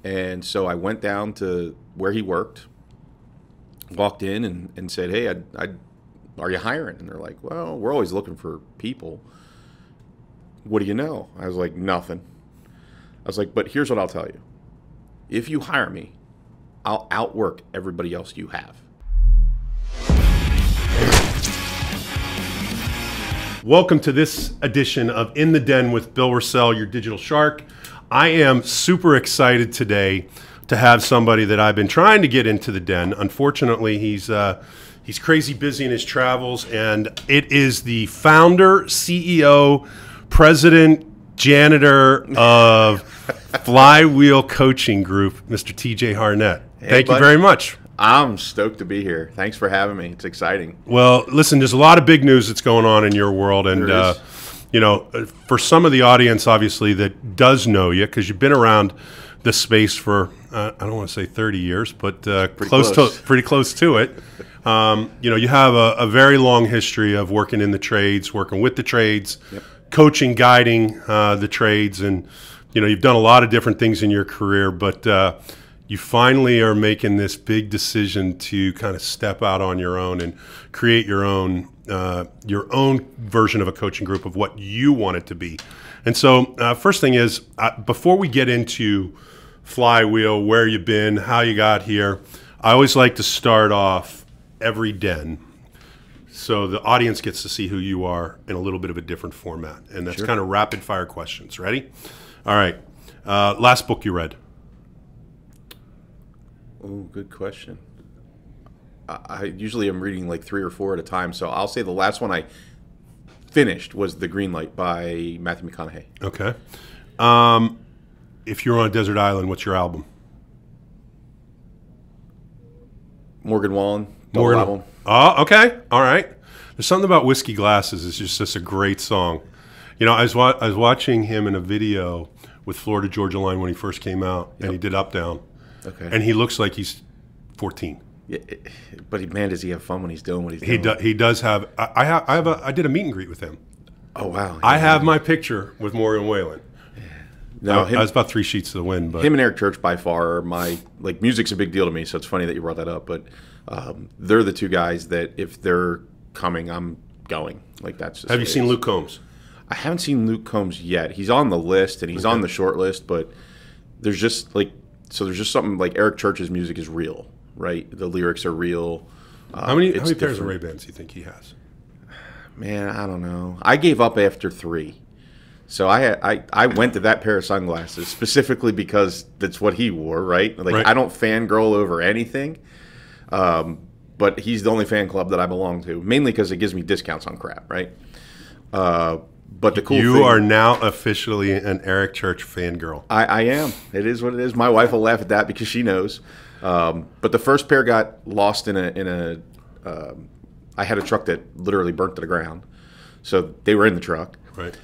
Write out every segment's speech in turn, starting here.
And so I went down to where he worked, walked in and said, hey, are you hiring? And they're like, well, we're always looking for people. What do you know? I was like, nothing. I was like, but here's what I'll tell you. If you hire me, I'll outwork everybody else you have. Welcome to this edition of In the Den with Bill Rossell, your digital shark. I am super excited today to have somebody that I've been trying to get into the den. Unfortunately, he's crazy busy in his travels, and it is the founder, CEO, president, janitor of Flywheel Coaching Group, Mr. TJ Hartnett. Hey, Thank you buddy. very much. I'm stoked to be here. Thanks for having me. It's exciting. Well, listen, there's a lot of big news that's going on in your world, and you know, for some of the audience, obviously, that does know you, because you've been around this space for I don't want to say 30 years, but pretty close to it. You know, you have a very long history of working in the trades, working with the trades, Yep. coaching, guiding the trades, and you know, you've done a lot of different things in your career, but you finally are making this big decision to kind of step out on your own and create your own version of a coaching group of what you want it to be. And so first thing is, before we get into Flywheel, where you've been, how you got here, I always like to start off every den so the audience gets to see who you are in a little bit of a different format. And that's kind of rapid fire questions. Ready? All right. Last book you read? Oh, good question. I usually am reading like 3 or 4 at a time, so I'll say the last one I finished was The Green Light by Matthew McConaughey. Okay. If you're on a desert island, what's your album? Morgan Wallen, double album. Oh, okay. All right. There's something about Whiskey Glasses. It's just a great song. You know, I was watching him in a video with Florida Georgia Line when he first came out, and he did Up Down. Okay. And he looks like he's 14. Yeah, but man, does he have fun when he's doing what he's doing? He does have. I did a meet and greet with him. Oh wow! I have my picture with Morgan Whalen. No, I was about 3 sheets to the wind, but him and Eric Church by far are my music's a big deal to me. So it's funny that you brought that up. But they're the two guys that if they're coming, I'm going. Like that's. Just have you seen Luke Combs? I haven't seen Luke Combs yet. He's on the list and he's on the short list, but there's just something like Eric Church's music is real, right? The lyrics are real. How many pairs of Ray-Bans do you think he has? Man, I don't know. I gave up after 3. So I went to that pair of sunglasses specifically because that's what he wore, right? Like I don't fangirl over anything, but he's the only fan club that I belong to, mainly because it gives me discounts on crap, right? But the cool thing, you are now officially an Eric Church fangirl. I am. It is what it is. My wife will laugh at that because she knows. But the first pair got lost in a I had a truck that literally burnt to the ground. So they were in the truck. Right.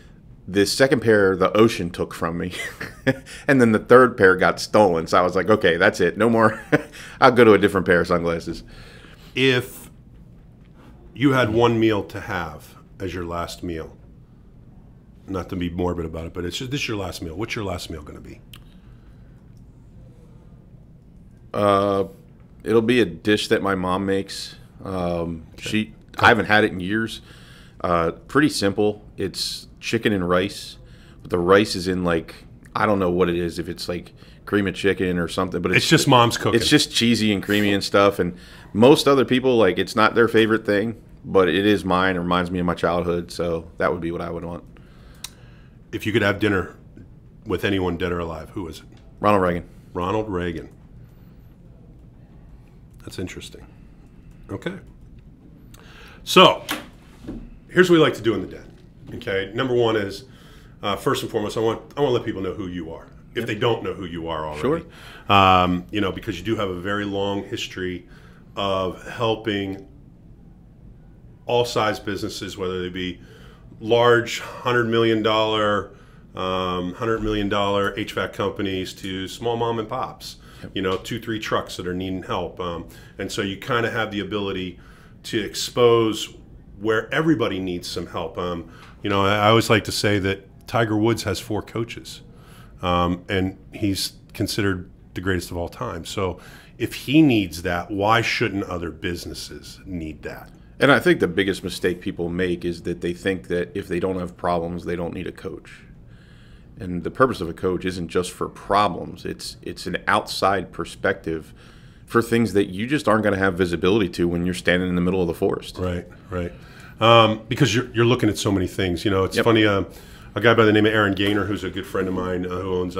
The second pair, the ocean took from me. And then the third pair got stolen. So I was like, okay, that's it. No more. I'll go to a different pair of sunglasses. If you had one meal to have as your last meal, not to be morbid about it, but this is your last meal. What's your last meal going to be? It'll be a dish that my mom makes. I haven't had it in years. Pretty simple. It's chicken and rice, but the rice is in I don't know what it is. If it's like cream of chicken or something, but it's just mom's cooking. It's just cheesy and creamy and stuff. And most other people it's not their favorite thing, but it is mine. It reminds me of my childhood, so that would be what I would want. If you could have dinner with anyone dead or alive, who is it? Ronald Reagan. Ronald Reagan. That's interesting. Okay. So, here's what we like to do in the den. Okay. Number one is, first and foremost, I want to let people know who you are, if they don't know who you are already. Sure. You know, because you do have a very long history of helping all size businesses, whether they be large $100 million HVAC companies to small mom and pops, you know, 2-3 trucks that are needing help. And so you kind of have the ability to expose where everybody needs some help. You know, I always like to say that Tiger Woods has 4 coaches, and he's considered the greatest of all time. So if he needs that, why shouldn't other businesses need that? And I think the biggest mistake people make is that they think that if they don't have problems, they don't need a coach. And the purpose of a coach isn't just for problems. It's an outside perspective for things that you just aren't going to have visibility to when you're standing in the middle of the forest. Right. Because you're looking at so many things. You know, it's Yep. funny. A guy by the name of Aaron Gaynor, who's a good friend of mine, who owns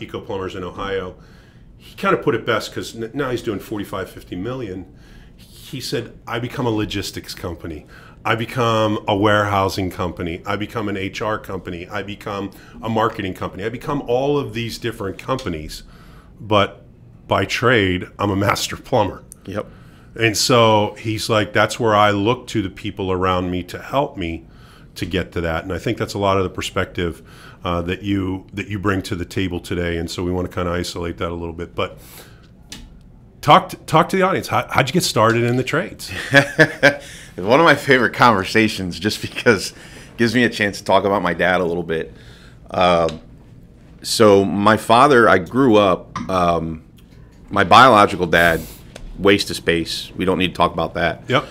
Eco Plumbers in Ohio, he kind of put it best because now he's doing 45, 50 million. He said, I become a logistics company. I become a warehousing company. I become an HR company. I become a marketing company. I become all of these different companies. But by trade, I'm a master plumber. Yep. And so he's like, that's where I look to the people around me to help me to get to that. And I think that's a lot of the perspective that you bring to the table today. And so we want to kind of isolate that a little bit. But talk to the audience. How'd you get started in the trades? It's one of my favorite conversations just because it gives me a chance to talk about my dad a little bit. So my father, I grew up, my biological dad, waste of space. We don't need to talk about that. Yep.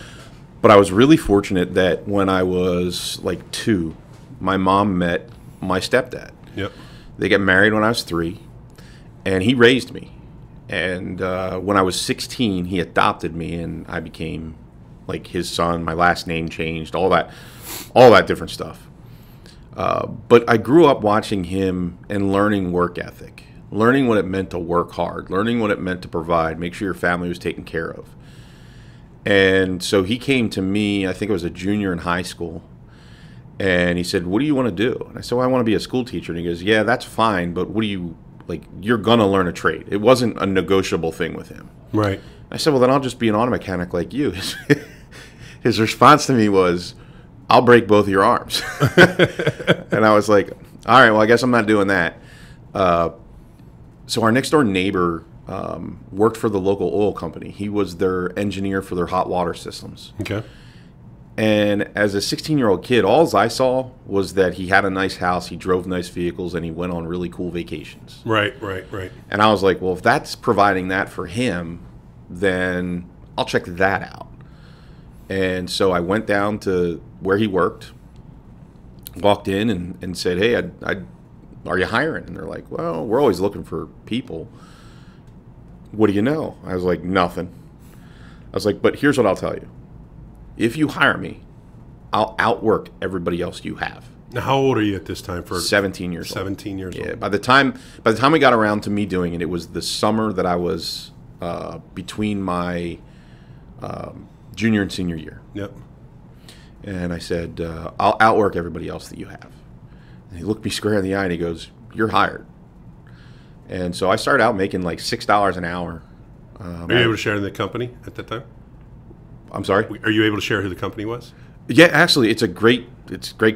But I was really fortunate that when I was like 2, my mom met my stepdad. Yep. They got married when I was 3, and he raised me. And when I was 16, he adopted me, and I became like his son. My last name changed, all that different stuff. But I grew up watching him and learning work ethic, learning what it meant to work hard, learning what it meant to provide, make sure your family was taken care of. And so he came to me, I think I was a junior in high school, and he said, what do you want to do? And I said, well, I want to be a school teacher. And he goes, yeah, that's fine, but what do you, like, you're going to learn a trade. It wasn't a negotiable thing with him. Right. I said, well, then I'll just be an auto mechanic like you. His response to me was, I'll break both of your arms. And I was like, all right, well, I guess I'm not doing that. So our next door neighbor worked for the local oil company. He was their engineer for their hot water systems. Okay. And as a 16-year-old kid, all I saw was that he had a nice house, he drove nice vehicles, and he went on really cool vacations. Right. And I was like, well, if that's providing that for him, then I'll check that out. And so I went down to where he worked, walked in and said, hey, are you hiring? And they're like, well, we're always looking for people. What do you know? I was like, nothing. I was like, but here's what I'll tell you. If you hire me, I'll outwork everybody else you have. Now, how old are you at this time? For 17 years old. 17 years old. Yeah. By the time we got around to me doing it, it was the summer that I was between my junior and senior year. Yep. And I said, I'll outwork everybody else that you have. And he looked me square in the eye and he goes, you're hired. And so I started out making like $6 an hour. Are you able to share in the company at that time? I'm sorry? Are you able to share who the company was? Yeah, actually, it's a great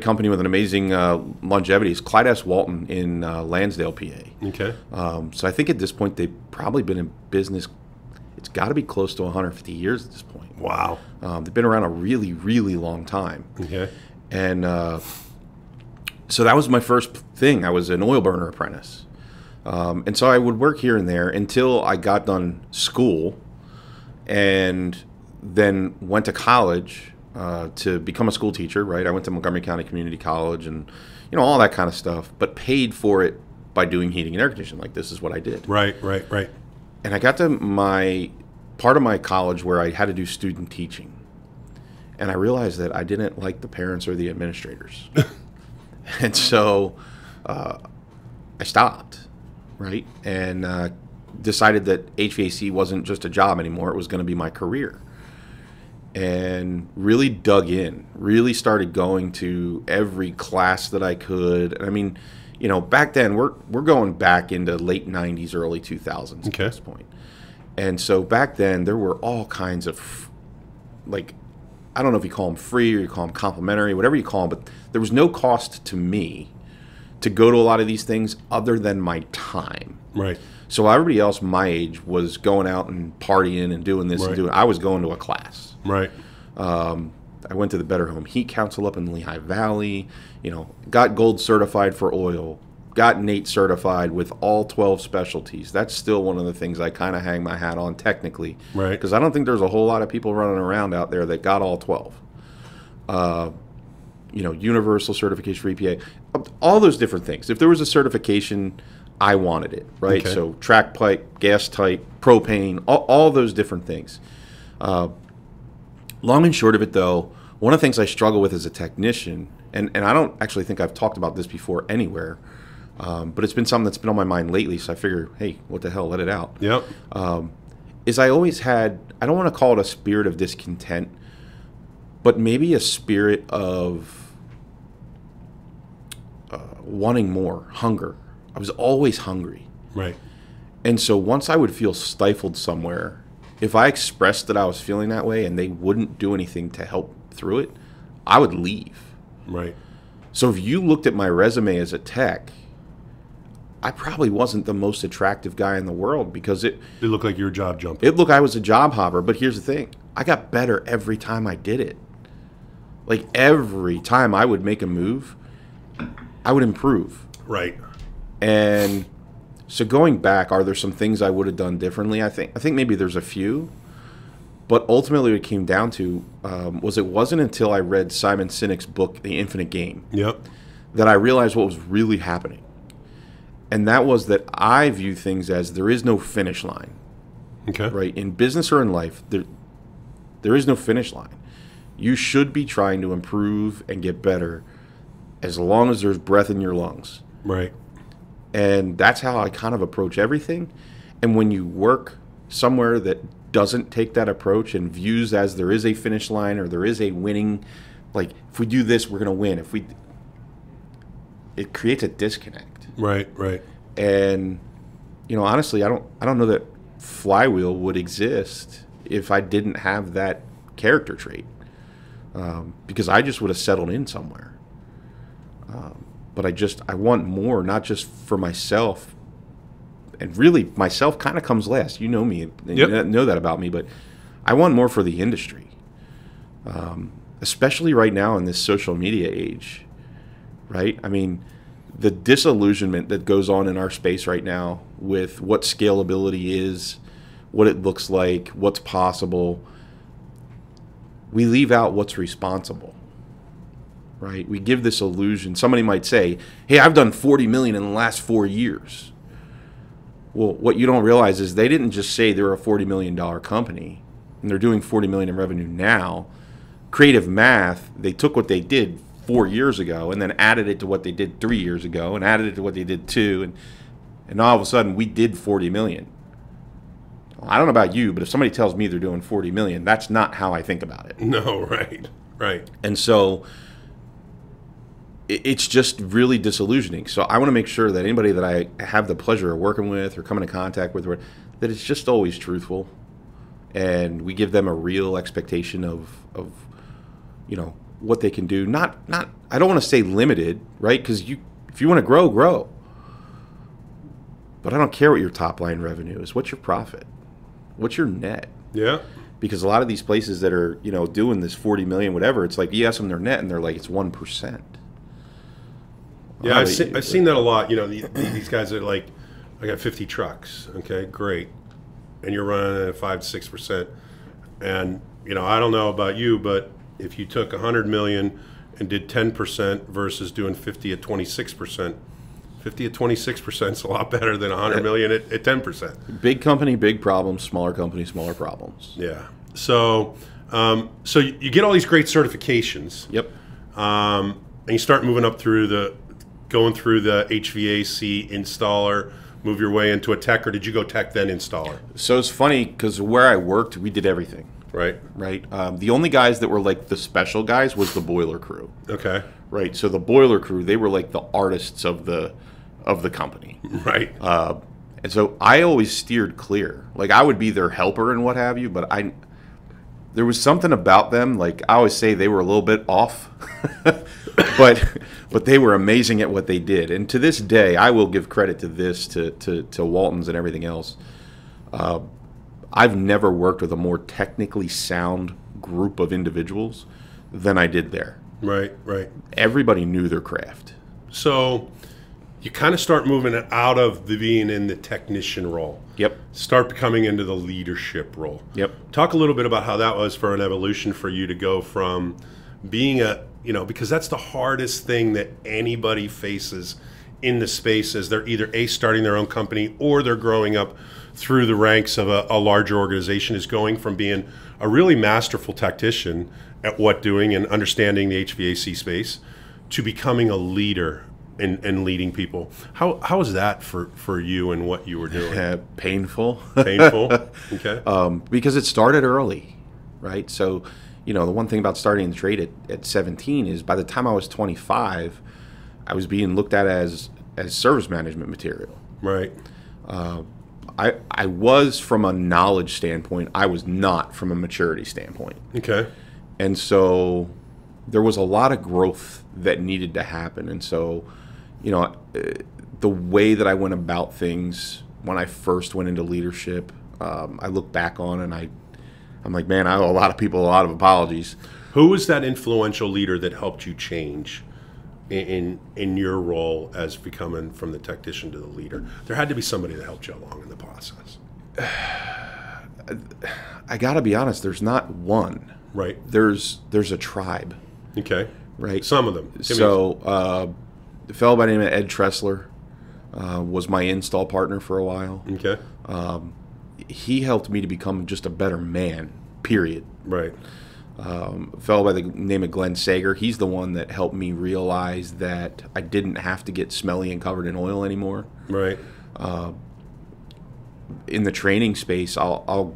company with an amazing longevity. It's Clyde S. Walton in Lansdale, PA. Okay. So I think at this point they've probably been in business. It's got to be close to 150 years at this point. Wow. They've been around a really, really long time. Okay. And so that was my first thing. I was an oil burner apprentice. And so I would work here and there until I got done school and then went to college to become a school teacher, right? I went to Montgomery County Community College and, all that kind of stuff, but paid for it by doing heating and air conditioning. Like, this is what I did. Right. And I got to my part of my college where I had to do student teaching. And I realized that I didn't like the parents or the administrators. And so I stopped, right? And decided that HVAC wasn't just a job anymore. It was going to be my career. And really dug in, really started going to every class that I could. And I mean, back then, we're going back into late 90s, early 2000s at this point. And so back then, there were all kinds of, like, I don't know if you call them free or you call them complimentary, whatever you call them, but there was no cost to me to go to a lot of these things other than my time. Right. So everybody else my age was going out and partying and doing this and doing. I was going to a class. Right. I went to the Better Home Heat Council up in Lehigh Valley. Got gold certified for oil. got Nate certified with all 12 specialties. That's still one of the things I kind of hang my hat on technically. Right. Because I don't think there's a whole lot of people running around out there that got all 12. Universal certification for EPA, all those different things. If there was a certification, I wanted it, right? Okay. So track pipe, gas type, propane, all those different things. Long and short of it, though, one of the things I struggle with as a technician, and I don't actually think I've talked about this before anywhere, but it's been something that's been on my mind lately, so I figure, hey, what the hell, let it out. Yep. Is I always had, I don't want to call it a spirit of discontent, but maybe a spirit of wanting more, hunger. I was always hungry. Right. And so once I would feel stifled somewhere, if I expressed that I was feeling that way and they wouldn't do anything to help through it, I would leave. Right. So if you looked at my resume as a tech, I probably wasn't the most attractive guy in the world because it looked like you were job jumping. It looked I was a job hopper, but here's the thing. I got better every time I did it. Like every time I would make a move, I would improve. Right. And so going back, are there some things I would have done differently? I think maybe there's a few. But ultimately what it came down to was it wasn't until I read Simon Sinek's book, The Infinite Game, Yep. that I realized what was really happening. And that was that I view things as there is no finish line. Okay. Right? In business or in life, there is no finish line. You should be trying to improve and get better as long as there's breath in your lungs. Right. And that's how I kind of approach everything. And when you work somewhere that doesn't take that approach and views as there is a finish line or there is a winning, like if we do this, we're going to win. It creates a disconnect. Right. Right. And honestly, I don't know that Flywheel would exist if I didn't have that character trait, because I just would have settled in somewhere. But I want more, not just for myself. And really, myself kind of comes last. You know me, and Yep. you know that about me. But I want more for the industry, especially right now in this social media age, right? I mean, the disillusionment that goes on in our space right now with what scalability is, what it looks like, what's possible. We leave out what's responsible. Right? We give this illusion. Somebody might say, hey, I've done 40 million in the last 4 years. Well, what you don't realize is they didn't just say they're a $40 million company and they're doing 40 million in revenue now. Creative math, they took what they did 4 years ago and then added it to what they did 3 years ago and added it to what they did 2. And all of a sudden we did 40 million. I don't know about you, but if somebody tells me they're doing 40 million, that's not how I think about it. No, right. Right. And so it's just really disillusioning. So I want to make sure that anybody that I have the pleasure of working with or coming in contact with, that it's just always truthful, and we give them a real expectation of what they can do. Not I don't want to say limited, right? Because if you want to grow. But I don't care what your top line revenue is. What's your profit? What's your net? Yeah. Because a lot of these places that are doing this 40 million whatever, it's like you ask them their net and they're like it's 1%. Yeah, I've seen that a lot. These guys are like, I got 50 trucks. Okay, great. And you're running at 5-6%. And, I don't know about you, but if you took 100 million and did 10% versus doing 50 at 26%, 50 at 26% is a lot better than 100 million at 10%. Big company, big problems. Smaller company, smaller problems. Yeah. So you get all these great certifications. Yep. And you start moving up going through the HVAC installer, move your way into a tech, or did you go tech then installer? So it's funny because where I worked, we did everything. Right. Right. The only guys that were like the special guys was the boiler crew. Okay. Right. So the boiler crew, they were like the artists of the company. Right. And so I always steered clear. Like I would be their helper and what have you, but there was something about them. Like I always say, they were a little bit off, but they were amazing at what they did. And to this day, I will give credit to this, to Walton's and everything else. I've never worked with a more technically sound group of individuals than I did there. Right. Right. Everybody knew their craft. So you kind of start moving out of being in the technician role. Yep. Start becoming into the leadership role. Yep. Talk a little bit about how that was for an evolution for you to go from being because that's the hardest thing that anybody faces in the space, as they're either starting their own company or they're growing up through the ranks of a larger organization, is going from being a really masterful tactician at what doing and understanding the HVAC space to becoming a leader and leading people. How was that for you and what you were doing? Painful. Painful? Okay. Because it started early, right? So, the one thing about starting the trade at 17 is by the time I was 25, I was being looked at as service management material. Right. I was from a knowledge standpoint. I was not from a maturity standpoint. Okay. And so there was a lot of growth that needed to happen. And so, the way that I went about things when I first went into leadership, I look back on and I'm like, man, I owe a lot of people a lot of apologies. Who was that influential leader that helped you change in your role as becoming from the technician to the leader? There had to be somebody that helped you along in the process. I got to be honest, there's not one. Right. There's a tribe. Okay. Right. Some of them. So a fellow by the name of Ed Tressler was my install partner for a while. Okay. He helped me to become just a better man, period. Right. A fellow by the name of Glenn Sager, he's the one that helped me realize that I didn't have to get smelly and covered in oil anymore. Right. In the training space, all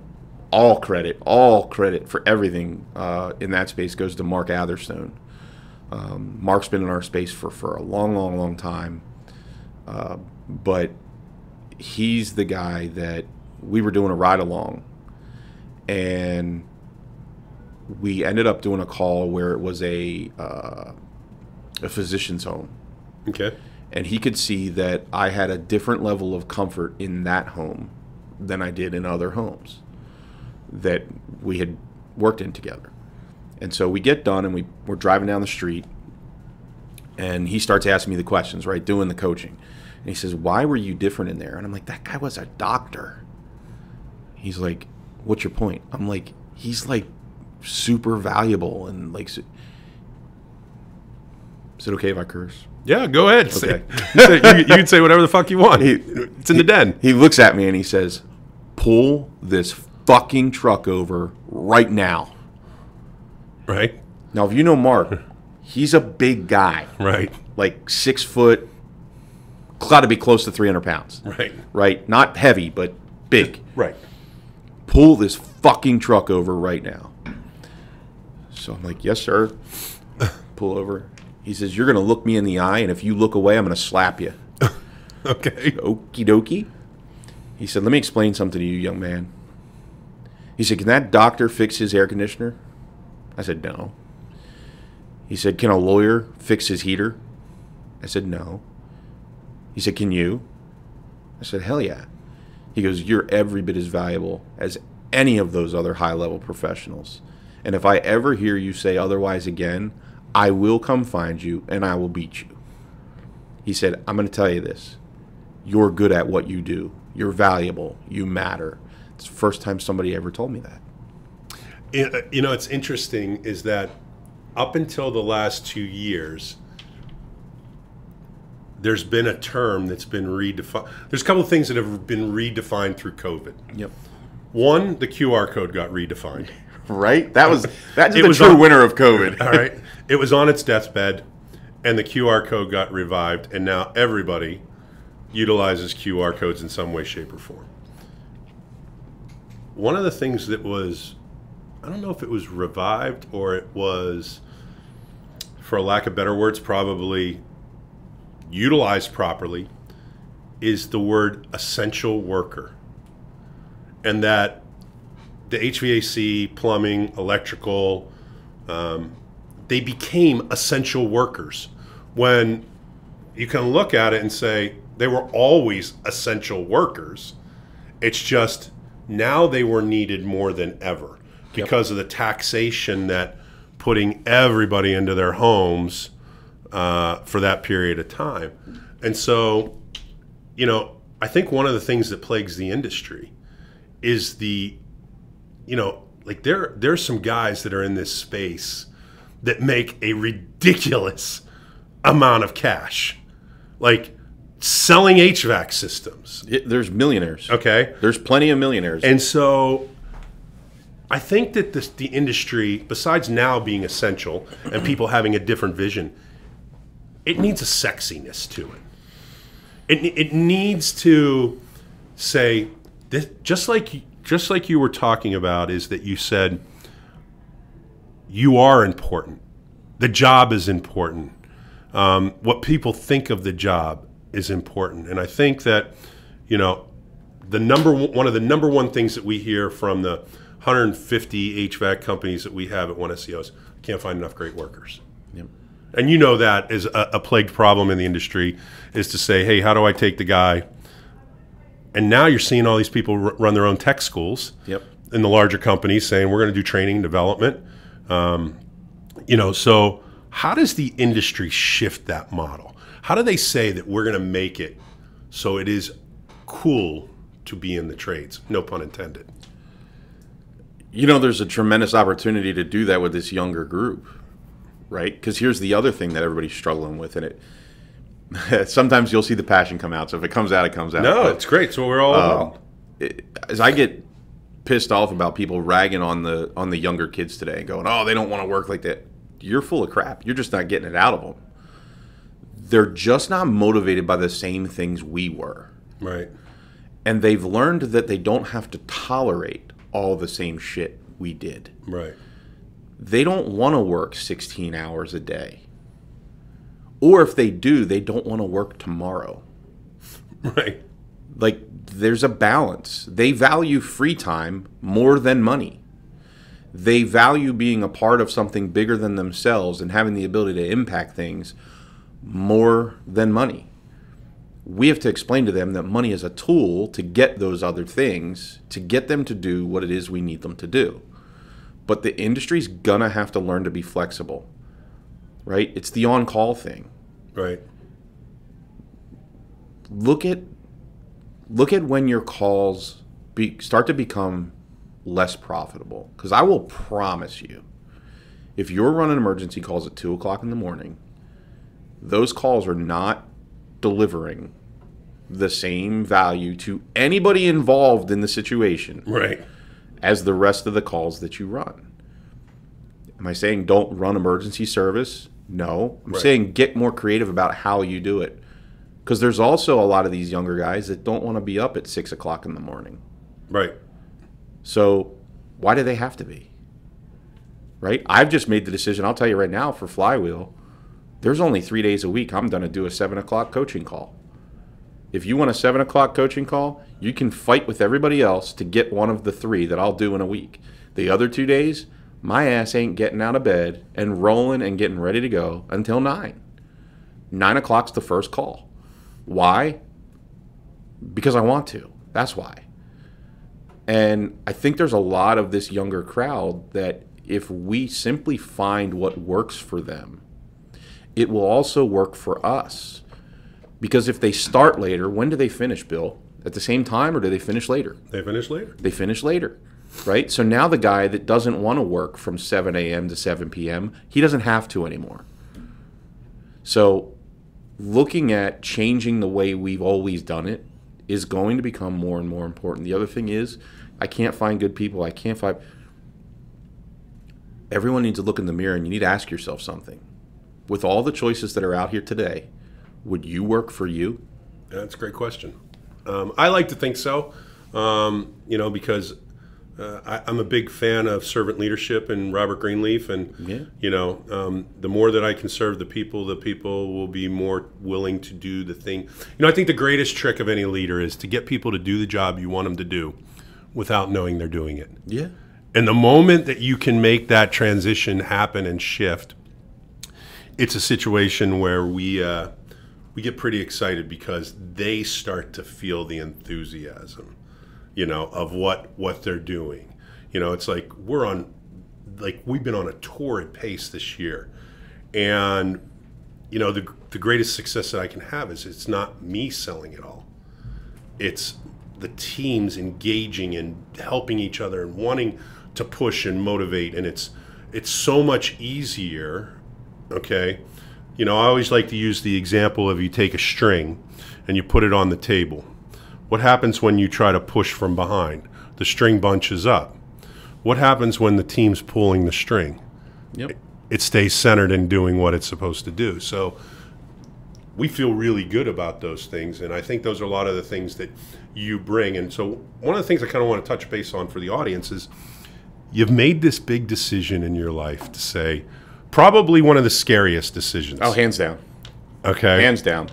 credit for everything in that space goes to Mark Atherstone. Mark's been in our space for a long time, but he's the guy that we were doing a ride along, and we ended up doing a call where it was a physician's home. Okay. And he could see that I had a different level of comfort in that home than I did in other homes that we had worked in together. And so we get done and we're driving down the street, and he starts asking me the questions, right, doing the coaching. And he says, why were you different in there? And I'm like, that guy was a doctor. He's like, what's your point? I'm like, he's like super valuable and like, is it okay if I curse? Yeah, go ahead. Okay. You can say whatever the fuck you want. It's in the den. He looks at me and he says, pull this fucking truck over right now. Right. Now, if you know Mark, he's a big guy. Right. Like 6 foot, got to be close to 300 pounds. Right. Right? Not heavy, but big. Right. Pull this fucking truck over right now. So I'm like, yes, sir. Pull over. He says, you're going to look me in the eye, and if you look away, I'm going to slap you. Okay. Okie dokie. He said, let me explain something to you, young man. He said, can that doctor fix his air conditioner? I said, no. He said, can a lawyer fix his heater? I said, no. He said, can you? I said, hell yeah. He goes, you're every bit as valuable as any of those other high-level professionals. And if I ever hear you say otherwise again, I will come find you and I will beat you. He said, I'm going to tell you this. You're good at what you do. You're valuable. You matter. It's the first time somebody ever told me that. It's interesting is that up until the last 2 years, there's been a term that's been redefined. There's a couple of things that have been redefined through COVID. Yep. One, the QR code got redefined. Right? That's the true winner of COVID. All right. It was on its deathbed, and the QR code got revived, and now everybody utilizes QR codes in some way, shape, or form. One of the things that was, I don't know if it was revived or it was, for lack of better words, probably utilized properly, is the word essential worker. And that the HVAC, plumbing, electrical, they became essential workers. When you can look at it and say they were always essential workers, it's just now they were needed more than ever because of the taxation that putting everybody into their homes for that period of time. And so, I think one of the things that plagues the industry is like there's some guys that are in this space that make a ridiculous amount of cash, like selling HVAC systems. There's millionaires. Okay. There's plenty of millionaires. And so I think that the industry, besides now being essential and people having a different vision, it needs a sexiness to it. It needs to say, this, just like you were talking about, is that you said you are important. The job is important. What people think of the job is important. And I think that, one of the number one things that we hear from the 150 HVAC companies that we have at One SEOs, can't find enough great workers. Yep. And that is a plagued problem in the industry, is to say, hey, how do I take the guy? And now you're seeing all these people run their own tech schools. Yep. In the larger companies, saying we're going to do training and development. So how does the industry shift that model? How do they say that we're going to make it so it is cool to be in the trades? No pun intended. There's a tremendous opportunity to do that with this younger group, right? Because here's the other thing that everybody's struggling with, and sometimes you'll see the passion come out. So if it comes out, it comes out. No, it's great. It's what we're all about. As I get pissed off about people ragging on the younger kids today and going, oh, they don't want to work like that. You're full of crap. You're just not getting it out of them. They're just not motivated by the same things we were. Right. And they've learned that they don't have to tolerate all the same shit we did. Right. They don't want to work 16 hours a day. Or if they do, they don't want to work tomorrow. Right. Like, there's a balance. They value free time more than money. They value being a part of something bigger than themselves and having the ability to impact things more than money. We have to explain to them that money is a tool to get those other things, to get them to do what it is we need them to do. But the industry's gonna have to learn to be flexible, right? It's the on-call thing. Right. Look at when your calls start to become less profitable. Because I will promise you, if you're running emergency calls at 2 o'clock in the morning, those calls are not delivering the same value to anybody involved in the situation, right, as the rest of the calls that you run. Am I saying don't run emergency service? No. I'm saying get more creative about how you do it. Because there's also a lot of these younger guys that don't want to be up at 6 o'clock in the morning. Right. So why do they have to be? Right? I've just made the decision, I'll tell you right now, for Flywheel, there's only 3 days a week I'm going to do a 7 o'clock coaching call. If you want a 7 o'clock coaching call, you can fight with everybody else to get one of the 3 that I'll do in a week. The other 2 days, my ass ain't getting out of bed and rolling and getting ready to go until 9. 9 o'clock's the first call. Why? Because I want to. That's why. And I think there's a lot of this younger crowd that if we simply find what works for them, it will also work for us. Because if they start later, when do they finish, Bill? At the same time, or do they finish later? They finish later. They finish later, right? So now the guy that doesn't want to work from 7 a.m. to 7 p.m., he doesn't have to anymore. So looking at changing the way we've always done it is going to become more and more important. The other thing is, I can't find good people. I can't find... Everyone needs to look in the mirror, and you need to ask yourself something. With all the choices that are out here today, would you work for you? That's a great question. I like to think so, because I'm a big fan of servant leadership and Robert Greenleaf. And, the more that I can serve the people will be more willing to do the thing. I think the greatest trick of any leader is to get people to do the job you want them to do without knowing they're doing it. Yeah. And the moment that you can make that transition happen and shift, it's a situation where we get pretty excited because they start to feel the enthusiasm, of what they're doing. It's like we've been on a torrid pace this year, and the the greatest success that I can have is it's not me selling it all. It's the teams engaging and helping each other and wanting to push and motivate. And it's so much easier, okay? You know, I always like to use the example of you take a string and you put it on the table. What happens when you try to push from behind? The string bunches up. What happens when the team's pulling the string? Yep. It stays centered and doing what it's supposed to do. So we feel really good about those things, and I think those are a lot of the things that you bring. And so one of the things I kind of want to touch base on for the audience is you've made this big decision in your life to say, probably one of the scariest decisions. Oh, hands down. Okay. Hands down.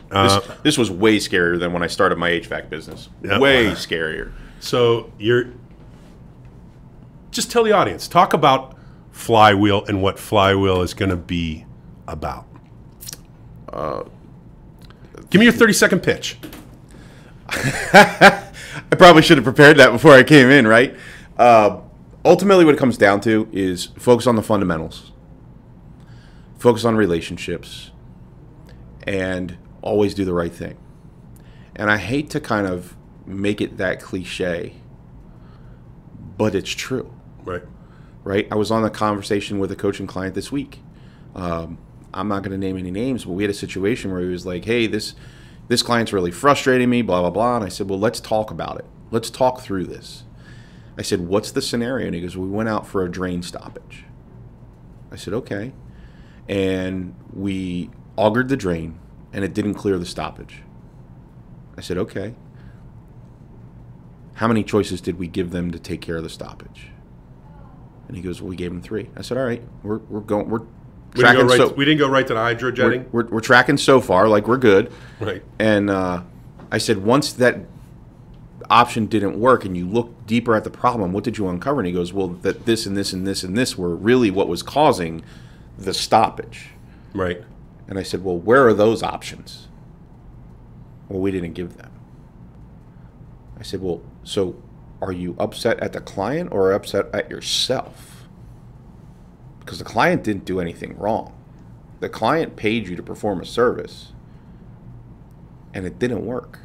This was way scarier than when I started my HVAC business. Yep. Way scarier. So just tell the audience, talk about Flywheel and what Flywheel is going to be about. Give me your 30-second pitch. I probably should have prepared that before I came in, right? Ultimately, what it comes down to is focus on the fundamentals, focus on relationships, and always do the right thing. And I hate to kind of make it that cliche, but it's true. Right? I was on a conversation with a coaching client this week. I'm not going to name any names, but we had a situation where he was like, hey, this client's really frustrating me, blah, blah, blah. And I said, well, let's talk about it. Let's talk through this. I said, what's the scenario? And he goes, we went out for a drain stoppage. I said, okay. And we augured the drain, and it didn't clear the stoppage. I said, okay. How many choices did we give them to take care of the stoppage? And he goes, well, we gave them 3. I said, all right, we're tracking. We didn't go right to the hydrojetting. We're tracking so far, like we're good. Right. And I said, once that option didn't work and you look deeper at the problem, what did you uncover? And he goes, well, that this and this and this and this were really what was causing the stoppage. Right. And I said, well, where are those options? Well, we didn't give them. I said, well, so are you upset at the client or upset at yourself? Because the client didn't do anything wrong. The client paid you to perform a service, and it didn't work.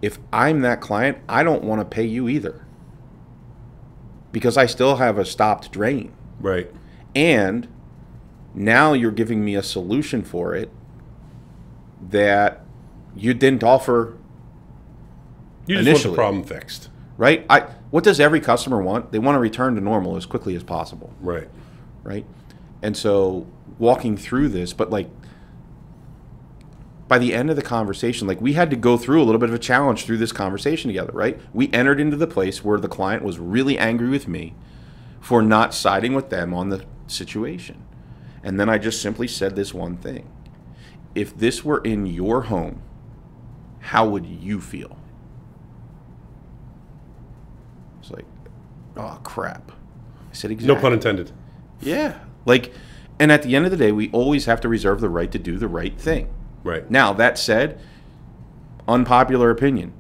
If I'm that client, I don't want to pay you either, because I still have a stopped drain. Right. And now you're giving me a solution for it that you didn't offer You just initially. want the problem fixed. Right? What does every customer want? They want to return to normal as quickly as possible. Right. Right? And so walking through this, but like by the end of the conversation, like we had to go through a little bit of a challenge through this conversation together, right? We entered into the place where the client was really angry with me for not siding with them on the situation. And then I just simply said this one thing. If this were in your home, how would you feel? It's like, oh, crap. I said, exactly. No pun intended. Yeah. Like, and at the end of the day, we always have to reserve the right to do the right thing. Right. Now, that said, unpopular opinion,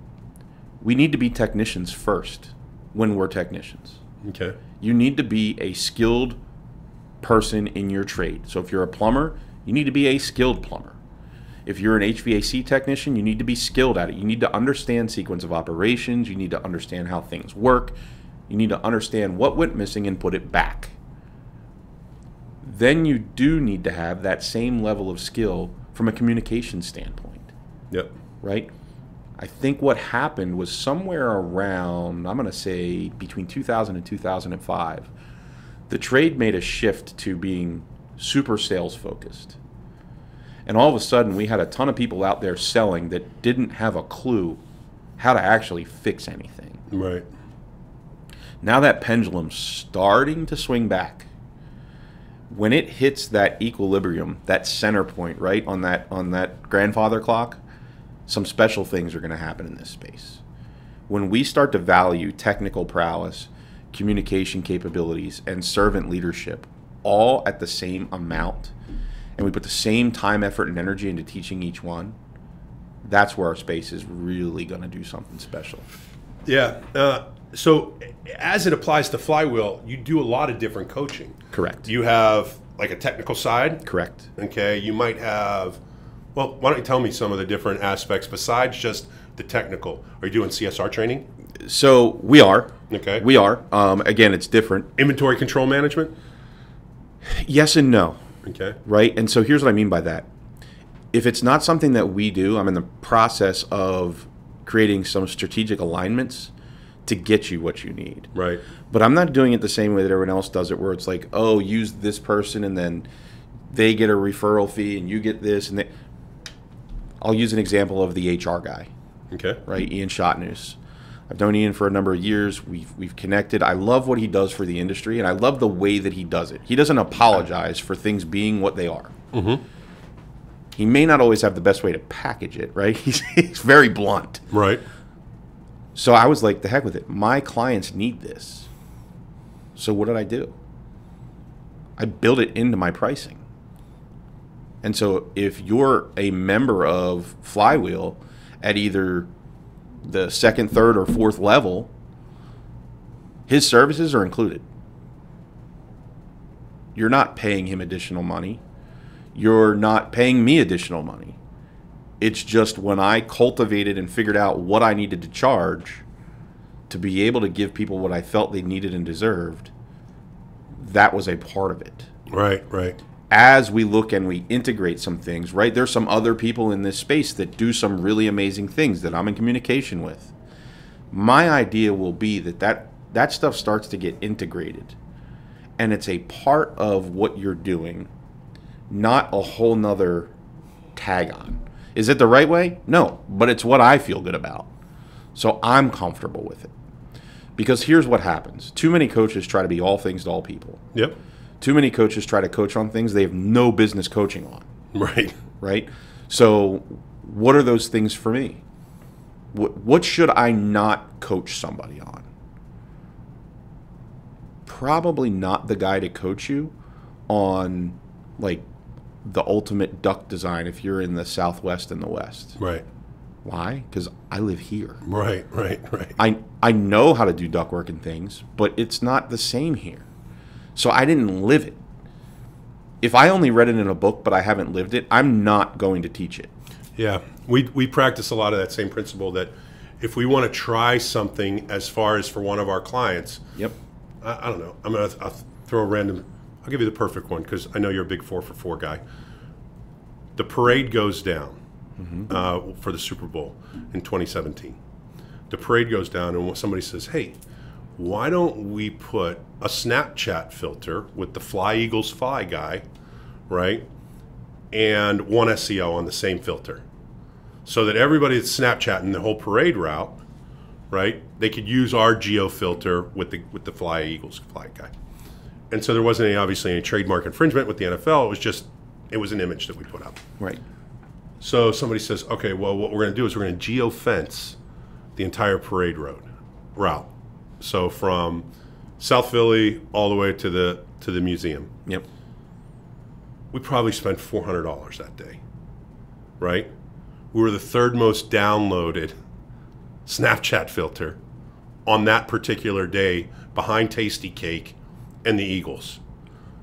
we need to be technicians first when we're technicians. Okay. You need to be a skilled person in your trade. So if you're a plumber, you need to be a skilled plumber. If you're an HVAC technician, you need to be skilled at it. You need to understand sequence of operations. You need to understand how things work. You need to understand what went missing and put it back. Then you do need to have that same level of skill from a communication standpoint. Yep. Right? I think what happened was somewhere around, I'm going to say between 2000 and 2005, the trade made a shift to being super sales focused. And all of a sudden, we had a ton of people out there selling that didn't have a clue how to actually fix anything. Right. Now that pendulum's starting to swing back. When it hits that equilibrium, that center point, right, on that grandfather clock, some special things are going to happen in this space. When we start to value technical prowess, communication capabilities, and servant leadership all at the same amount, and we put the same time, effort, and energy into teaching each one, that's where our space is really going to do something special. Yeah. So as it applies to Flywheel, you do a lot of different coaching. Correct. You have like a technical side. Correct. Okay. You might have Well, why don't you tell me some of the different aspects besides just the technical? Are you doing CSR training? So we are. Okay. We are. Again, it's different. Inventory control management? Yes and no. Okay. Right? And so here's what I mean by that. If it's not something that we do, I'm in the process of creating some strategic alignments to get you what you need. Right. But I'm not doing it the same way that everyone else does it, where it's like, oh, use this person and then they get a referral fee and you get this. And I'll use an example of the HR guy. Okay. Right, Ian Shotnews. I've known Ian for a number of years. We've connected. I love what he does for the industry, and I love the way that he does it. He doesn't apologize for things being what they are. Mm-hmm. He may not always have the best way to package it, right? He's very blunt. Right. So I was like, the heck with it. My clients need this. So what did I do? I built it into my pricing. And so if you're a member of Flywheel at either the second, third, or fourth level, his services are included. You're not paying him additional money. You're not paying me additional money. It's just when I cultivated and figured out what I needed to charge to be able to give people what I felt they needed and deserved, that was a part of it. Right, right. As we look and we integrate some things, right? There's some other people in this space that do some really amazing things that I'm in communication with. My idea will be that stuff starts to get integrated, and it's a part of what you're doing, not a whole nother tag on. Is it the right way? No, but it's what I feel good about. So I'm comfortable with it. Because here's what happens. Too many coaches try to be all things to all people. Yep. Too many coaches try to coach on things they have no business coaching on. Right. Right? So what are those things for me? What should I not coach somebody on? Probably not the guy to coach you on, like, the ultimate duck design if you're in the Southwest and the West. Right. Why? Because I live here. Right, right, right. I know how to do ductwork and things, but it's not the same here. So I didn't live it. If I only read it in a book, but I haven't lived it, I'm not going to teach it. Yeah, we practice a lot of that same principle that if we want to try something as far as for one of our clients, Yep. I don't know. I'll throw a random. I'll give you the perfect one because I know you're a big 4-for-4 guy. The parade goes down for the Super Bowl in 2017. The parade goes down, and somebody says, "Hey, why don't we put a Snapchat filter with the Fly Eagles Fly guy, right, and one SEO on the same filter, so that everybody that's Snapchatting the whole parade route, right, they could use our geo filter with the Fly Eagles Fly guy." And so there wasn't obviously any trademark infringement with the NFL. It was an image that we put up. Right. So somebody says, okay, well, what we're going to do is we're going to geo-fence the entire parade route. So from South Philly all the way to the museum. Yep. We probably spent $400 that day, right? We were the third most downloaded Snapchat filter on that particular day behind Tasty Cake and the Eagles.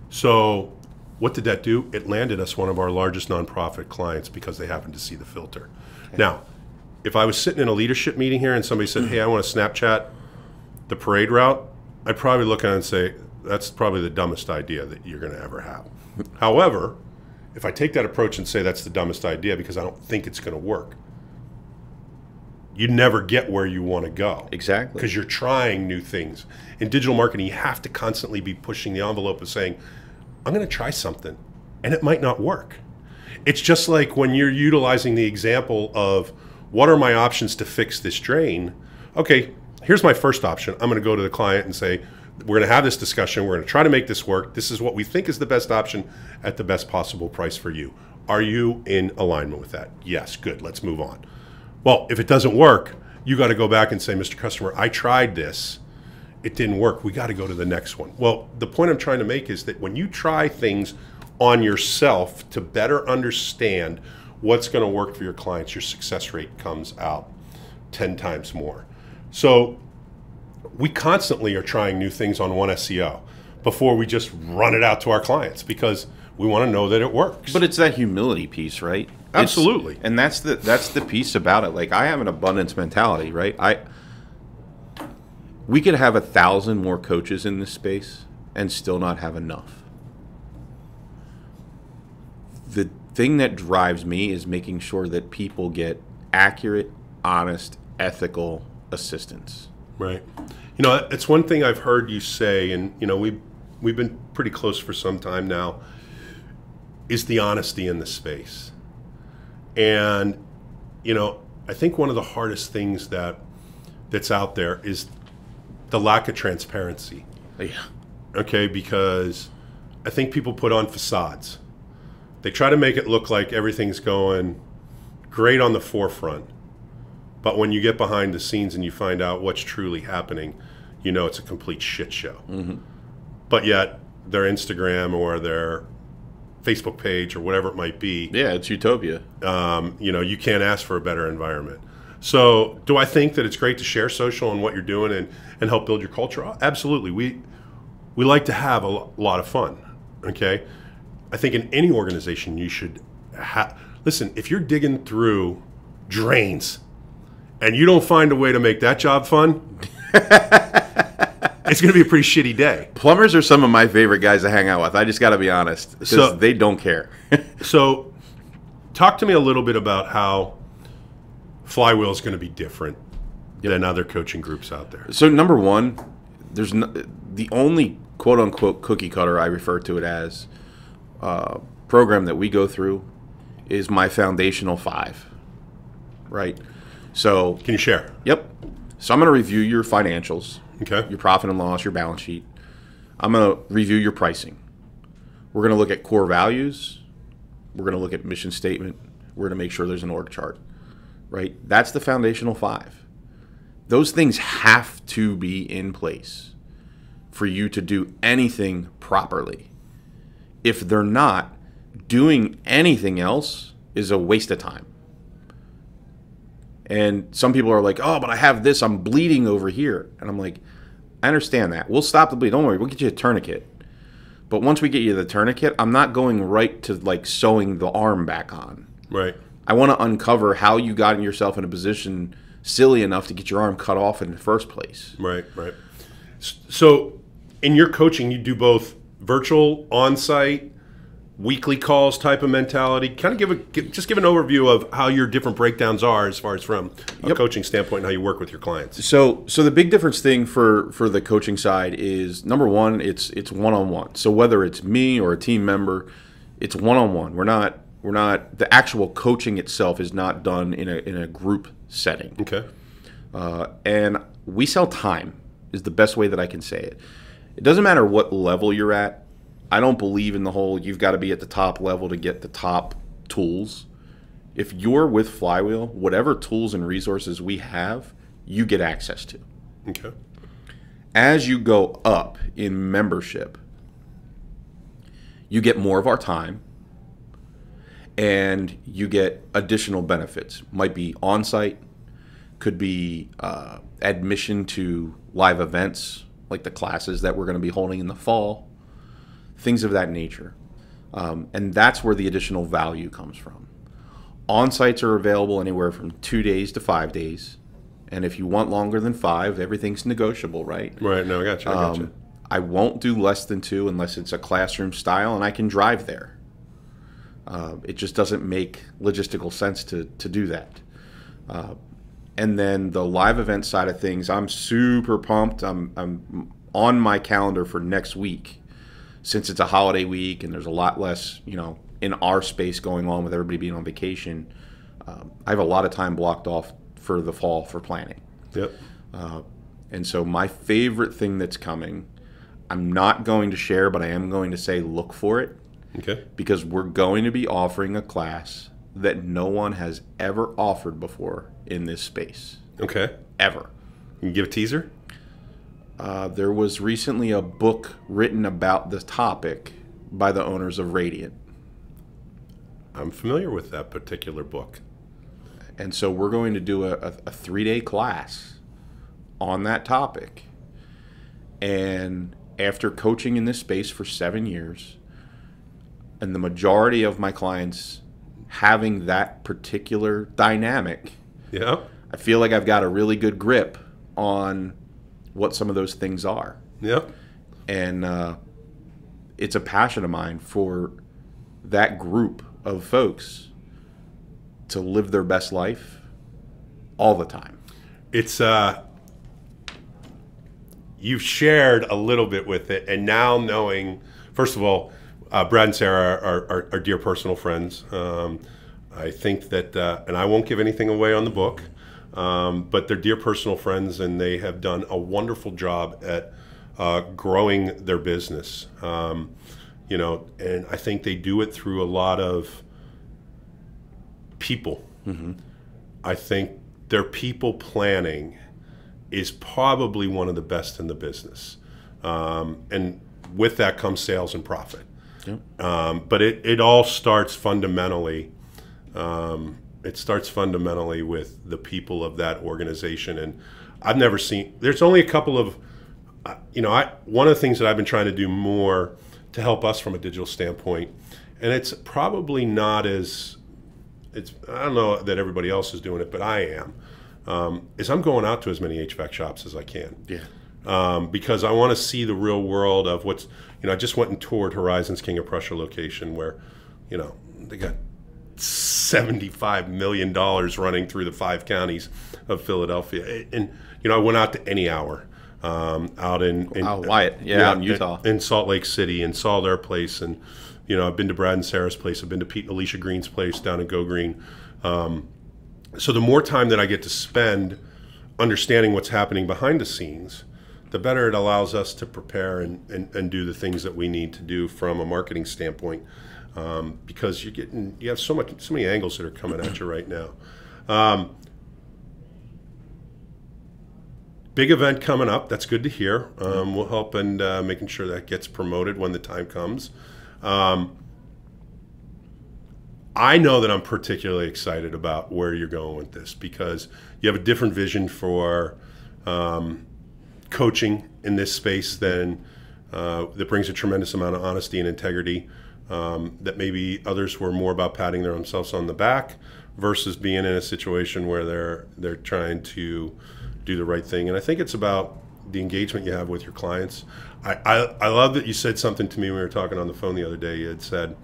So what did that do? It landed us one of our largest nonprofit clients because they happened to see the filter. Okay. Now, if I was sitting in a leadership meeting here and somebody said, hey, I want to Snapchat the parade route, I'd probably look at it and say, that's probably the dumbest idea that you're going to ever have. However, if I take that approach and say that's the dumbest idea because I don't think it's going to work, you never get where you want to go. Exactly. Because you're trying new things. In digital marketing, you have to constantly be pushing the envelope of saying, I'm going to try something, and it might not work. It's just like when you're utilizing the example of what are my options to fix this drain? Okay, here's my first option. I'm going to go to the client and say, we're going to have this discussion. We're going to try to make this work. This is what we think is the best option at the best possible price for you. Are you in alignment with that? Yes, good. Let's move on. Well, if it doesn't work, you got to go back and say, Mr. Customer, I tried this. It didn't work. We got to go to the next one. Well, the point I'm trying to make is that when you try things on yourself to better understand what's going to work for your clients, your success rate comes out 10 times more. So we constantly are trying new things on one SEO before we just run it out to our clients because we want to know that it works. But it's that humility piece, right? Absolutely. And that's the piece about it. Like, I have an abundance mentality, right? We could have 1,000 more coaches in this space and still not have enough. The thing that drives me is making sure that people get accurate, honest, ethical assistance. Right. You know, it's one thing I've heard you say, and you know, we've been pretty close for some time now, is the honesty in the space. And you know, I think one of the hardest things that's out there is the lack of transparency. Yeah. Okay, because I think people put on facades. They try to make it look like everything's going great on the forefront. But when you get behind the scenes and you find out what's truly happening, you know it's a complete shit show. Mm-hmm. But yet, their Instagram or their Facebook page or whatever it might be. Yeah, it's utopia. You know, you can't ask for a better environment. So do I think that it's great to share social and what you're doing and help build your culture? Absolutely. We like to have a lot of fun, okay? I think in any organization you should listen, if you're digging through drains and you don't find a way to make that job fun, it's going to be a pretty shitty day. Plumbers are some of my favorite guys to hang out with. I just got to be honest, because they don't care. So talk to me a little bit about how Flywheel is going to be different than other coaching groups out there. So number one, there's the only quote-unquote cookie cutter, I refer to it as, program that we go through is my foundational 5, right? So can you share? Yep. So I'm going to review your financials, okay, your profit and loss, your balance sheet. I'm going to review your pricing. We're going to look at core values. We're going to look at mission statement. We're going to make sure there's an org chart, right? That's the foundational 5. Those things have to be in place for you to do anything properly. If they're not, doing anything else is a waste of time. And some people are like, oh, but I have this, I'm bleeding over here. And I'm like, I understand that. We'll stop the bleed. Don't worry, we'll get you a tourniquet. But once we get you the tourniquet, I'm not going right to like sewing the arm back on. Right. I want to uncover how you got yourself in a position silly enough to get your arm cut off in the first place. Right, right. So in your coaching, you do both virtual, on-site, weekly calls type of mentality. Kind of give an overview of how your different breakdowns are as far as from a coaching standpoint and how you work with your clients. So the big difference thing for the coaching side is, number one, it's one-on-one. So whether it's me or a team member, it's one-on-one. We're not the actual coaching itself is not done in a group setting. Okay. And we sell time is the best way that I can say it. It doesn't matter what level you're at. I don't believe in the whole you've got to be at the top level to get the top tools. If you're with Flywheel, whatever tools and resources we have, you get access to. Okay. As you go up in membership, you get more of our time and you get additional benefits. Might be on-site, could be admission to live events like the classes that we're going to be holding in the fall. Things of that nature. And that's where the additional value comes from. On-sites are available anywhere from 2 days to 5 days. And if you want longer than 5, everything's negotiable, right? Right. No, I got you. I won't do less than 2 unless it's a classroom style and I can drive there. It just doesn't make logistical sense to do that. And then the live event side of things, I'm super pumped. I'm on my calendar for next week. Since it's a holiday week and there's a lot less, in our space going on with everybody being on vacation, I have a lot of time blocked off for the fall for planning. Yep. And so my favorite thing that's coming, I'm not going to share, but I am going to say look for it. Okay. Because we're going to be offering a class that no one has ever offered before in this space. Okay. Ever. Can you give a teaser? There was recently a book written about this topic by the owners of Radiant. I'm familiar with that particular book. And so we're going to do a 3-day class on that topic. And after coaching in this space for 7 years, and the majority of my clients having that particular dynamic, Yeah. I feel like I've got a really good grip on what some of those things are. Yeah. And it's a passion of mine for that group of folks to live their best life all the time. It's you've shared a little bit with it, and now knowing, first of all, Brad and Sarah are dear personal friends. I think that, and I won't give anything away on the book, but they're dear personal friends, and they have done a wonderful job at growing their business. You know, and I think they do it through a lot of people. Mm-hmm. I think their people planning is probably one of the best in the business. And with that comes sales and profit. Yep. But it all starts fundamentally. It starts fundamentally with the people of that organization. And I've never seen, there's only a couple of, one of the things that I've been trying to do more to help us from a digital standpoint, and it's probably not as, I don't know that everybody else is doing it, but I am, is I'm going out to as many HVAC shops as I can. Yeah. Because I want to see the real world of what's, I just went and toured Horizon's King of Prussia location where, they got $75 million running through the 5 counties of Philadelphia. And, I went out to Any Hour out in Wyatt, out in Utah. In Salt Lake City, and saw their place. And, I've been to Brad and Sarah's place. I've been to Pete and Alicia Green's place down in Go Green. So the more time that I get to spend understanding what's happening behind the scenes, the better it allows us to prepare and do the things that we need to do from a marketing standpoint, because you have so many angles that are coming at you right now. Big event coming up. That's good to hear. We'll help in making sure that gets promoted when the time comes. I know that I'm particularly excited about where you're going with this, because you have a different vision for coaching in this space than that brings a tremendous amount of honesty and integrity, that maybe others were more about patting themselves on the back versus being in a situation where they're trying to do the right thing. And I think it's about the engagement you have with your clients. I love that you said something to me when we were talking on the phone the other day. You had said,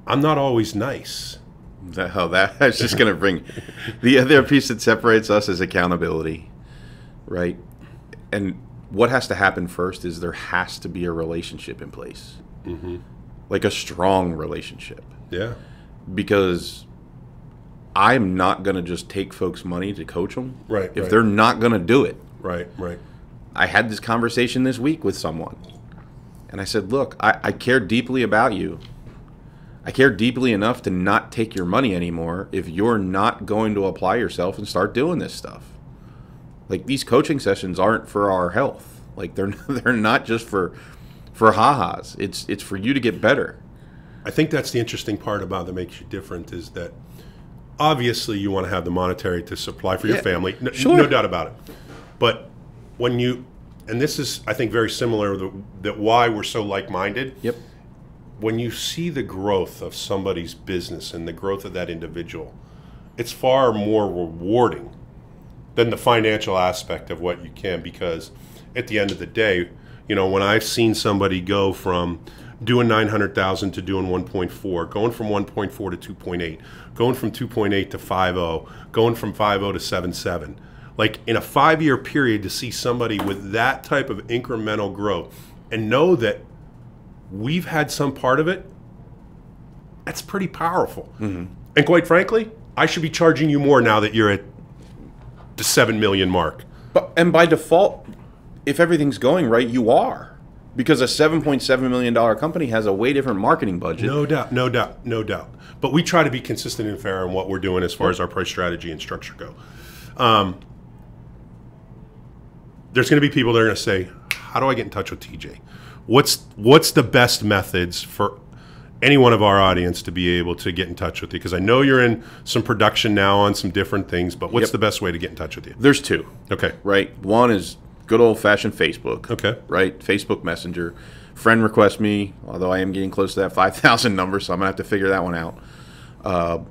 I'm not always nice. That's just going to bring the other piece that separates us is accountability, right? And what has to happen first is there has to be a relationship in place, mm-hmm. like a strong relationship. Yeah. Because I'm not going to just take folks' money to coach them. Right. If they're not going to do it. Right. I had this conversation this week with someone, and I said, look, I care deeply about you. I care deeply enough to not take your money anymore if you're not going to apply yourself and start doing this stuff. Like, these coaching sessions aren't for our health. Like, they're not just for ha-has. It's for you to get better. I think that's the interesting part about that makes you different, is that obviously you want to have the monetary to supply for your family. Sure. No doubt about it. But when you, and this is, I think, very similar that why we're so like-minded. Yep. When you see the growth of somebody's business and the growth of that individual, it's far more rewarding than the financial aspect of what you can, because at the end of the day, when I've seen somebody go from doing 900,000 to doing 1.4, going from 1.4 to 2.8, going from 2.8 to 5.0, going from 5.0 to 7.7, like in a 5-year period, to see somebody with that type of incremental growth and know that we've had some part of it, that's pretty powerful. Mm-hmm. And quite frankly, I should be charging you more now that you're at the 7 million mark. And by default, if everything's going right, you are. Because a $7.7 million company has a way different marketing budget. No doubt. But we try to be consistent and fair in what we're doing as far as our price strategy and structure go. There's going to be people that are going to say, how do I get in touch with TJ? What's the best methods for any one of our audience to be able to get in touch with you? Because I know you're in some production now on some different things, but what's the best way to get in touch with you? There's 2. Okay. Right? One is good old-fashioned Facebook. Okay. Right? Facebook Messenger. Friend request me, although I am getting close to that 5,000 number, so I'm going to have to figure that one out. And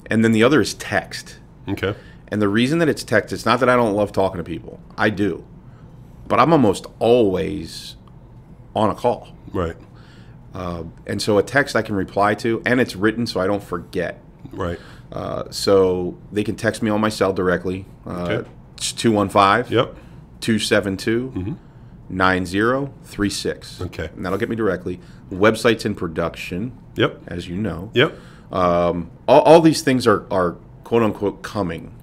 then the other is text. Okay. And the reason that it's text, it's not that I don't love talking to people. I do. But I'm almost always on a call. Right. And so a text I can reply to, and it's written so I don't forget. Right. So they can text me on my cell directly. Okay. It's 215 Yep. 272 9036. Okay. And that'll get me directly. The website's in production, Yep. as you know. Yep. All these things are quote unquote coming.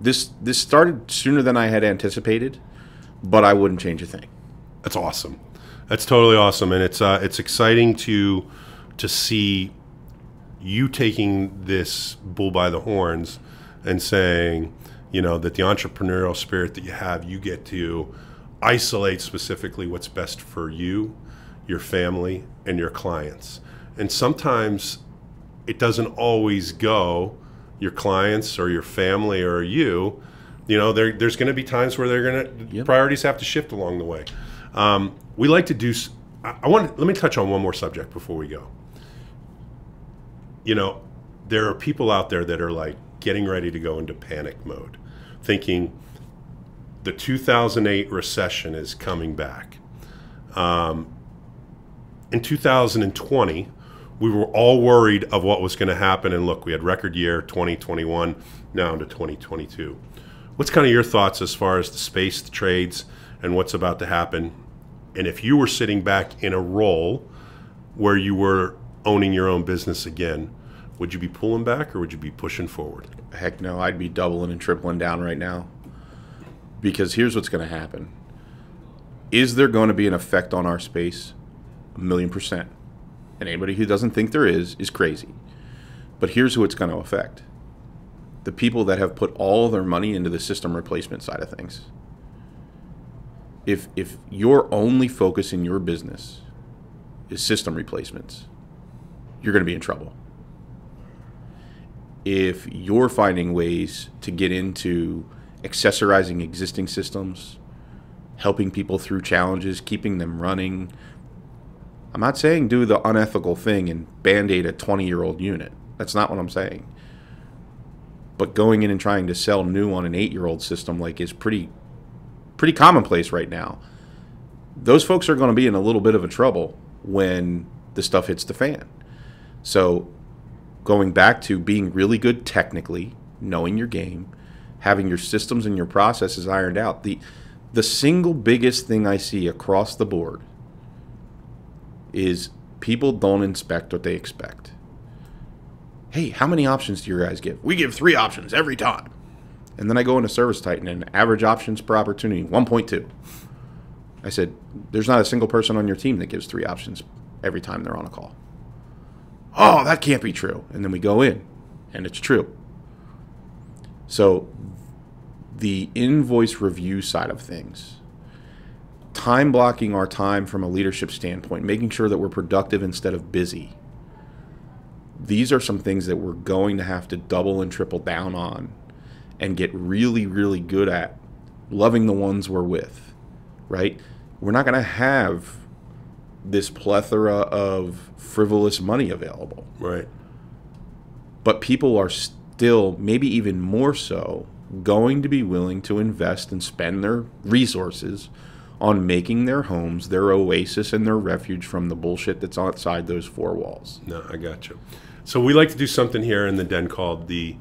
This started sooner than I had anticipated, but I wouldn't change a thing. That's awesome. That's totally awesome, and it's exciting to see you taking this bull by the horns and saying, that the entrepreneurial spirit that you have, you get to isolate specifically what's best for you, your family, and your clients. And sometimes it doesn't always go your clients or your family or you. There's going to be times where priorities have to shift along the way. We like to do. Let me touch on one more subject before we go. There are people out there that are like getting ready to go into panic mode, thinking the 2008 recession is coming back. In 2020, we were all worried of what was going to happen, and look, we had record year 2021, now into 2022. What's kind of your thoughts as far as the space, the trades, and what's about to happen? And if you were sitting back in a role where you were owning your own business again, would you be pulling back or would you be pushing forward? Heck no, I'd be doubling and tripling down right now. Because here's what's going to happen. Is there going to be an effect on our space? 1,000,000%. And anybody who doesn't think there is crazy. But here's who it's going to affect. The people that have put all their money into the system replacement side of things. If your only focus in your business is system replacements, you're going to be in trouble. If you're finding ways to get into accessorizing existing systems, helping people through challenges, keeping them running, I'm not saying do the unethical thing and band-aid a 20-year-old unit. That's not what I'm saying. But going in and trying to sell new on an 8-year-old system is pretty commonplace right now. Those folks are going to be in a little bit of a trouble when the stuff hits the fan. So going back to being really good technically, knowing your game, having your systems and your processes ironed out. The single biggest thing I see across the board is people don't inspect what they expect. Hey, how many options do your guys give? We give 3 options every time. And then I go into Service Titan and average options per opportunity, 1.2. I said, there's not a single person on your team that gives 3 options every time they're on a call. Oh, that can't be true. And then we go in, and it's true. So the invoice review side of things, time blocking our time from a leadership standpoint, making sure that we're productive instead of busy. These are some things that we're going to have to double and triple down on and get really, really good at loving the ones we're with, right? We're not going to have this plethora of frivolous money available. Right. But people are still, maybe even more so, going to be willing to invest and spend their resources on making their homes their oasis and their refuge from the bullshit that's outside those 4 walls. No, I got you. So we like to do something here in the den called the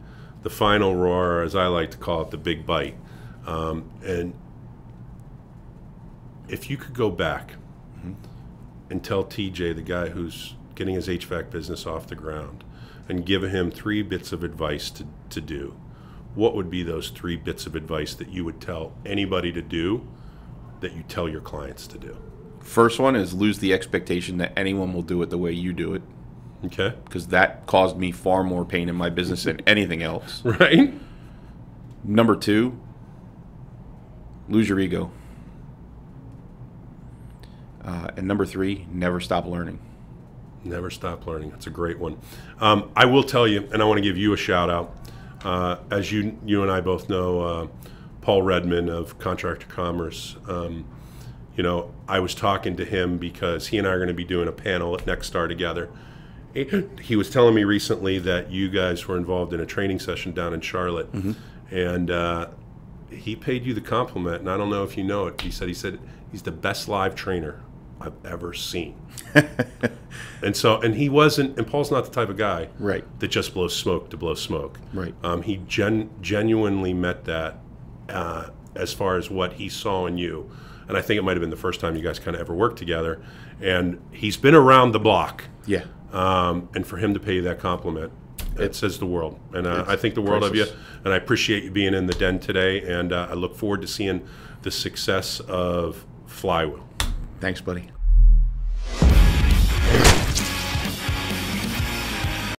final roar, or as I like to call it, the big bite. And if you could go back and tell TJ, the guy who's getting his HVAC business off the ground, and give him 3 bits of advice to do, what would be those 3 bits of advice that you would tell anybody to do that you tell your clients to do? First one is lose the expectation that anyone will do it the way you do it. Okay. Because that caused me far more pain in my business than anything else. Right. Number 2, lose your ego. And number 3, never stop learning. Never stop learning. That's a great one. I will tell you, and I want to give you a shout out. As you and I both know, Paul Redman of Contractor Commerce, I was talking to him because he and I are going to be doing a panel at Nexstar together. He was telling me recently that you guys were involved in a training session down in Charlotte, and he paid you the compliment, and I don't know if you know it. He said he's the best live trainer I've ever seen. And Paul's not the type of guy right. that just blows smoke to blow smoke. Right. He genuinely met that as far as what he saw in you. And I think it might have been the first time you guys kind of ever worked together. And he's been around the block. Yeah. And for him to pay you that compliment, it says the world. And I think the world priceless. of you. And I appreciate you being in the den today. And I look forward to seeing the success of Flywheel. Thanks, buddy.